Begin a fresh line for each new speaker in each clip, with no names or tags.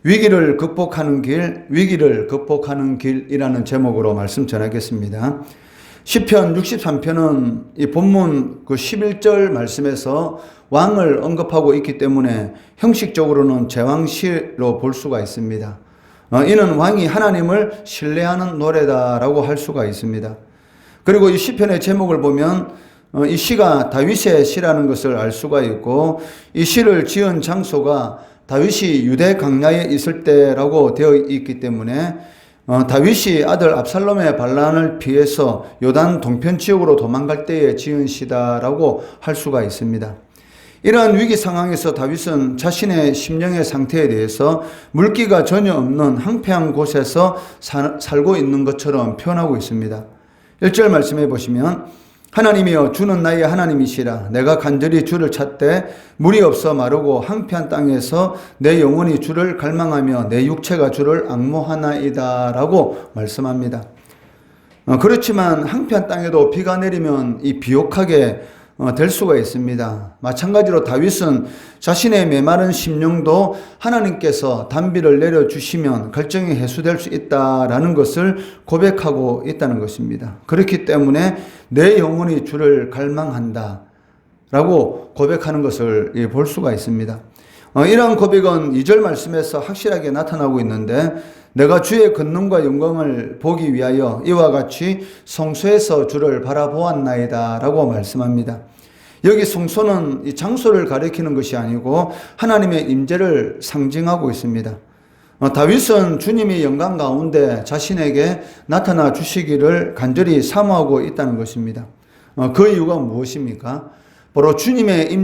위기를 극복하는 길, 위기를 극복하는 길이라는 제목으로 말씀 전하겠습니다. 시편 63편은 이 본문 그 11절 말씀에서 왕을 언급하고 있기 때문에 형식적으로는 제왕시로 볼 수가 있습니다. 이는 왕이 하나님을 신뢰하는 노래다라고 할 수가 있습니다. 그리고 이 시편의 제목을 보면 이 시가 다윗의 시라는 것을 알 수가 있고, 이 시를 지은 장소가 다윗이 유대 광야에 있을 때라고 되어 있기 때문에 다윗이 아들 압살롬의 반란을 피해서 요단 동편 지역으로 도망갈 때에 지은 시다라고 할 수가 있습니다. 이러한 위기 상황에서 다윗은 자신의 심령의 상태에 대해서 물기가 전혀 없는 황폐한 곳에서 살고 있는 것처럼 표현하고 있습니다. 1절 말씀해 보시면, 하나님이여 주는 나의 하나님이시라. 내가 간절히 주를 찾되 물이 없어 마르고 황폐한 땅에서 내 영혼이 주를 갈망하며 내 육체가 주를 앙모하나이다 라고 말씀합니다. 그렇지만 황폐한 땅에도 비가 내리면 이 비옥하게 될 수가 있습니다. 마찬가지로 다윗은 자신의 메마른 심령도 하나님께서 단비를 내려주시면 갈증이 해소될 수 있다라는 것을 고백하고 있다는 것입니다. 그렇기 때문에 내 영혼이 주를 갈망한다 라고 고백하는 것을 볼 수가 있습니다. 이러한 고백은 2절 말씀에서 확실하게 나타나고 있는데, 내가 주의 권능과 영광을 보기 위하여 이와 같이 성소에서 주를 바라보았나이다 라고 말씀합니다. 여기 성소는 이 장소를 가리키는 것이 아니고 하나님의 임재를 상징하고 있습니다. 다윗은 주님의 영광 가운데 자신에게 나타나 주시기를 간절히 사모하고 있다는 것입니다. 그 이유가 무엇입니까? 바로 주님의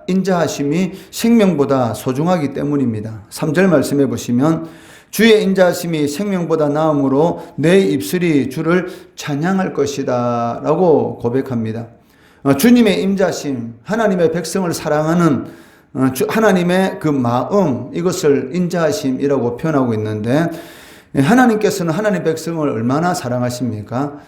인자하심이 생명보다 소중하기 때문입니다. 3절 말씀해 보시면, 주의 인자하심이 생명보다 나음으로 내 입술이 주를 찬양할 것이다 라고 고백합니다. 주님의 인자하심, 하나님의 백성을 사랑하는 하나님의 그 마음, 이것을 인자하심이라고 표현하고 있는데, 하나님께서는 하나님의 백성을 얼마나 사랑하십니까?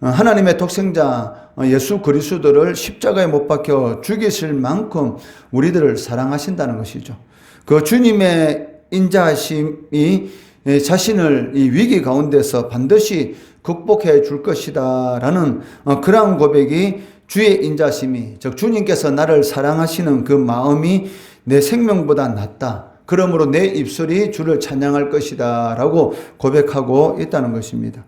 하나님의 독생자 예수 그리스도를 십자가에 못 박혀 죽이실 만큼 우리들을 사랑하신다는 것이죠. 그 주님의 인자하심이 자신을 이 위기 가운데서 반드시 극복해 줄 것이다 라는 그러한 고백이, 주의 인자심이, 즉 주님께서 나를 사랑하시는 그 마음이 내 생명보다 낫다, 그러므로 내 입술이 주를 찬양할 것이다 라고 고백하고 있다는 것입니다.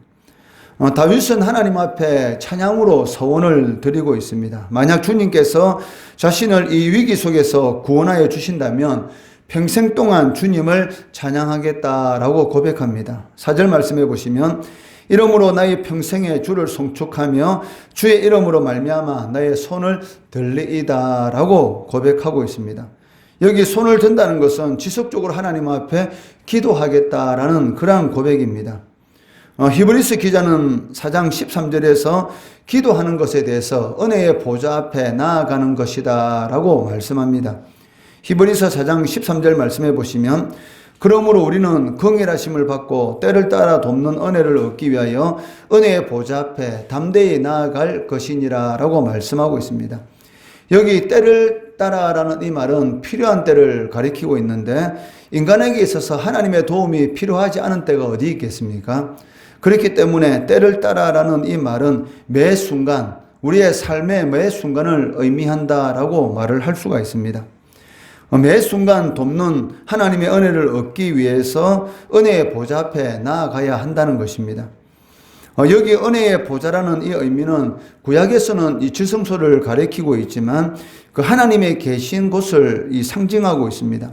다윗은 하나님 앞에 찬양으로 서원을 드리고 있습니다. 만약 주님께서 자신을 이 위기 속에서 구원하여 주신다면 평생 동안 주님을 찬양하겠다라고 고백합니다. 4절 말씀해 보시면, 이러므로 나의 평생에 주를 송축하며 주의 이름으로 말미암아 나의 손을 들리이다 라고 고백하고 있습니다. 여기 손을 든다는 것은 지속적으로 하나님 앞에 기도하겠다라는 그러한 고백입니다. 히브리서 기자는 4장 13절에서 기도하는 것에 대해서 은혜의 보좌 앞에 나아가는 것이다 라고 말씀합니다. 히브리서 4장 13절 말씀해 보시면, 그러므로 우리는 긍휼하심을 받고 때를 따라 돕는 은혜를 얻기 위하여 은혜의 보좌 앞에 담대히 나아갈 것이니라 라고 말씀하고 있습니다. 여기 때를 따라라는 이 말은 필요한 때를 가리키고 있는데, 인간에게 있어서 하나님의 도움이 필요하지 않은 때가 어디 있겠습니까? 그렇기 때문에 때를 따라라는 이 말은 매 순간, 우리의 삶의 매 순간을 의미한다라고 말을 할 수가 있습니다. 매 순간 돕는 하나님의 은혜를 얻기 위해서 은혜의 보좌 앞에 나아가야 한다는 것입니다. 여기 은혜의 보좌라는 이 의미는 구약에서는 이 지성소를 가리키고 있지만 그 하나님의 계신 곳을 상징하고 있습니다.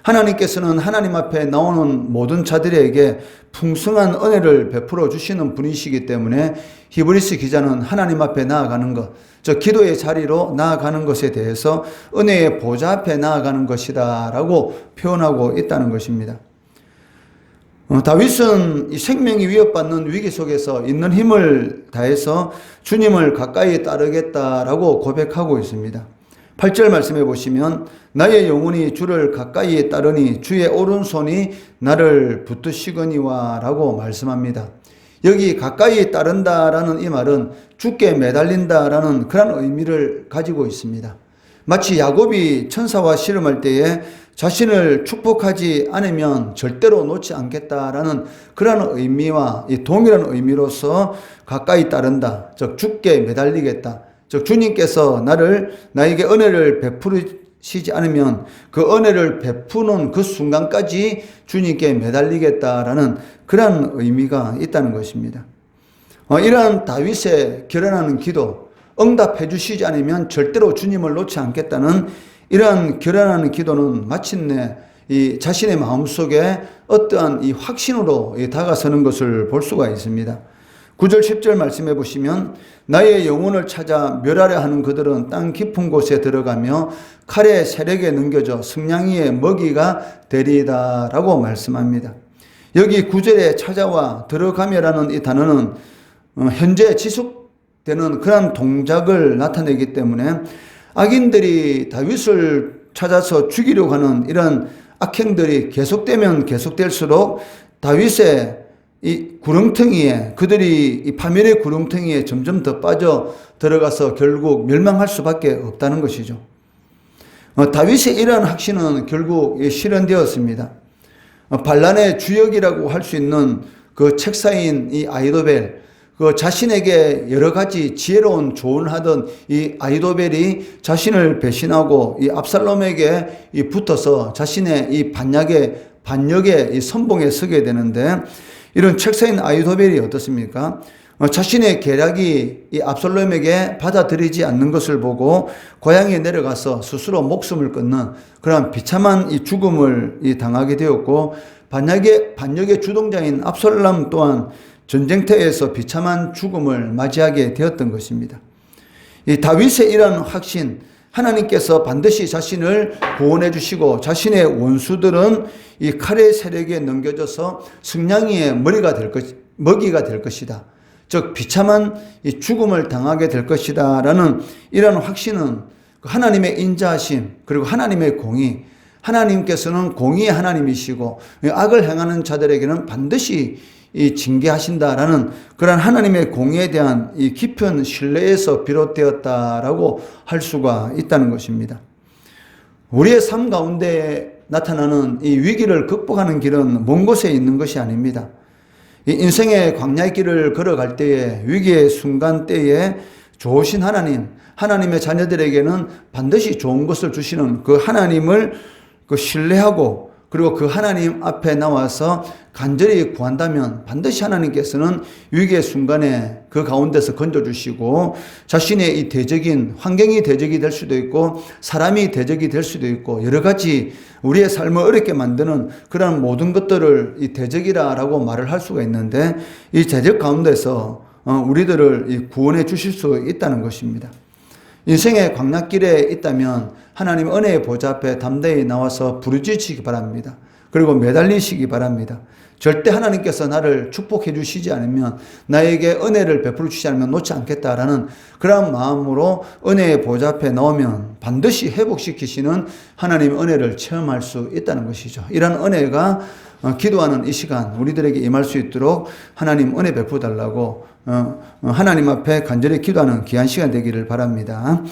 하나님께서는 하나님 앞에 나오는 모든 자들에게 풍성한 은혜를 베풀어 주시는 분이시기 때문에 히브리서 기자는 하나님 앞에 나아가는 것, 즉 기도의 자리로 나아가는 것에 대해서 은혜의 보좌 앞에 나아가는 것이다 라고 표현하고 있다는 것입니다. 다윗은 이 생명이 위협받는 위기 속에서 있는 힘을 다해서 주님을 가까이 따르겠다라고 고백하고 있습니다. 8절 말씀해 보시면, 나의 영혼이 주를 가까이 따르니 주의 오른손이 나를 붙드시거니와 라고 말씀합니다. 여기 가까이 따른다라는 이 말은 주께 매달린다라는 그런 의미를 가지고 있습니다. 마치 야곱이 천사와 씨름할 때에 자신을 축복하지 않으면 절대로 놓지 않겠다라는 그런 의미와 이 동일한 의미로서 가까이 따른다. 즉 주께 매달리겠다. 즉 주님께서 나에게 은혜를 베푸시지 않으면 그 은혜를 베푸는 그 순간까지 주님께 매달리겠다라는 그런 의미가 있다는 것입니다. 이러한 다윗의 결연하는 기도, 응답해 주시지 않으면 절대로 주님을 놓지 않겠다는 이러한 결연하는 기도는 마침내 이 자신의 마음속에 어떠한 이 확신으로 다가서는 것을 볼 수가 있습니다. 9절 10절 말씀해 보시면 나의 영혼을 찾아 멸하려 하는 그들은 땅 깊은 곳에 들어가며 칼의 세력에 넘겨져 승냥이의 먹이가 되리이다 라고 말씀합니다. 여기 9절에 찾아와 들어가며라는 이 단어는 현재 지속되는 그런 동작을 나타내기 때문에 악인들이 다윗을 찾아서 죽이려고 하는 이런 악행들이 계속되면 계속될수록 다윗의 이 구렁텅이에 그들이 이 파멸의 구렁텅이에 점점 더 빠져 들어가서 결국 멸망할 수밖에 없다는 것이죠. 다윗의 이러한 확신은 결국 실현되었습니다. 반란의 주역이라고 할 수 있는 그 책사인 이 아이도벨, 그 자신에게 여러 가지 지혜로운 조언하던 이 아이도벨이 자신을 배신하고 이 압살롬에게 붙어서 자신의 이 반역의 이 선봉에 서게 되는데, 이런 책사인 아이도벨이 어떻습니까? 자신의 계략이 이 압살롬에게 받아들이지 않는 것을 보고 고향에 내려가서 스스로 목숨을 끊는 그런 비참한 이 죽음을 당하게 되었고, 반역의 주동자인 압살롬 또한 전쟁터에서 비참한 죽음을 맞이하게 되었던 것입니다. 이 다윗의 이러한 확신, 하나님께서 반드시 자신을 구원해 주시고 자신의 원수들은 이 칼의 세력에 넘겨져서 승냥이의 먹이가 될 것이다. 즉 비참한 이 죽음을 당하게 될 것이다 라는 이런 확신은 하나님의 인자하심, 그리고 하나님의 공의, 하나님께서는 공의의 하나님이시고 악을 행하는 자들에게는 반드시 이 징계하신다라는 그런 하나님의 공의에 대한 이 깊은 신뢰에서 비롯되었다라고 할 수가 있다는 것입니다. 우리의 삶 가운데 나타나는 이 위기를 극복하는 길은 먼 곳에 있는 것이 아닙니다. 이 인생의 광야의 길을 걸어갈 때에, 위기의 순간 때에 좋으신 하나님의 자녀들에게는 반드시 좋은 것을 주시는 그 하나님을 신뢰하고, 그리고 그 하나님 앞에 나와서 간절히 구한다면 반드시 하나님께서는 위기의 순간에 그 가운데서 건져주시고, 자신의 이 환경이 대적이 될 수도 있고 사람이 대적이 될 수도 있고 여러 가지 우리의 삶을 어렵게 만드는 그런 모든 것들을 이 대적이라고 말을 할 수가 있는데, 이 대적 가운데서 우리들을 구원해 주실 수 있다는 것입니다. 인생의 광야길에 있다면 하나님 은혜의 보좌 앞에 담대히 나와서 부르짖으시기 바랍니다. 그리고 매달리시기 바랍니다. 절대 하나님께서 나를 축복해 주시지 않으면, 나에게 은혜를 베풀어 주시지 않으면 놓지 않겠다라는 그런 마음으로 은혜의 보좌 앞에 나오면 반드시 회복시키시는 하나님의 은혜를 체험할 수 있다는 것이죠. 이런 은혜가 기도하는 이 시간 우리들에게 임할 수 있도록 하나님 은혜 베풀어 달라고 하나님 앞에 간절히 기도하는 귀한 시간 되기를 바랍니다.